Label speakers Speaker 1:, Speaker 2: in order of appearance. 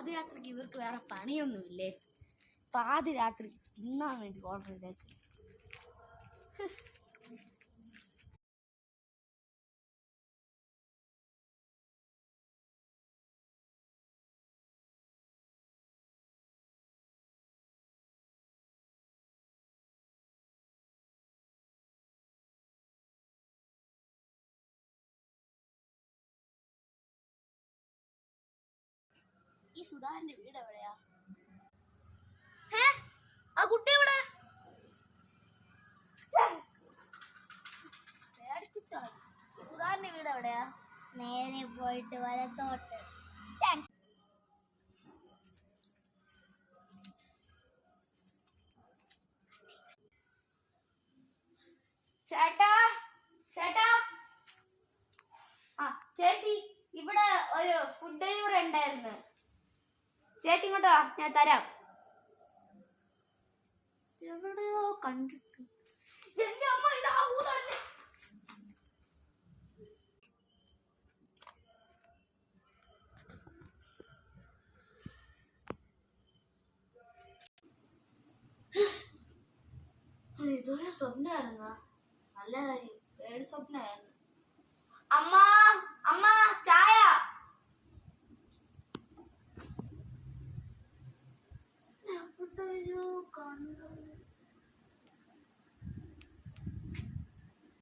Speaker 1: പാതിരാത്രിക്ക് ഇവർക്ക് വേറെ പണിയൊന്നുമില്ലേ? പാതിരാത്രി തിന്നാൻ വേണ്ടി ഓർഡർ ചെയ്തേക്ക്. ഈ സുധാകരന്റെ വീട് എവിടെയാ? ആ കുട്ടി എവിടെ? സുധാകരന്റെ വീട് എവിടെയാ?
Speaker 2: നേരെ പോയിട്ട് വലത്തോട്ട്.
Speaker 1: ചേട്ടാ ചേട്ടാ, ആ ചേച്ചി, ഇവിടെ ഒരു ഫുഡ് ഡെലിവറി ഉണ്ടായിരുന്നു. ചേച്ചി ഇങ്ങോട്ട് വാ, ഞാൻ തരാം. എവിടെയോ കണ്ടിട്ട്. എന്റെ അമ്മ, ഇതാ ഊതല്ലേ. ഇതൊരു സ്വപ്നമായിരുന്ന? നല്ല കാര്യം, പേടി സ്വപ്നമായിരുന്നു. അമ്മ അമ്മ, ചായ. എവിടെയോ കണ്ടു.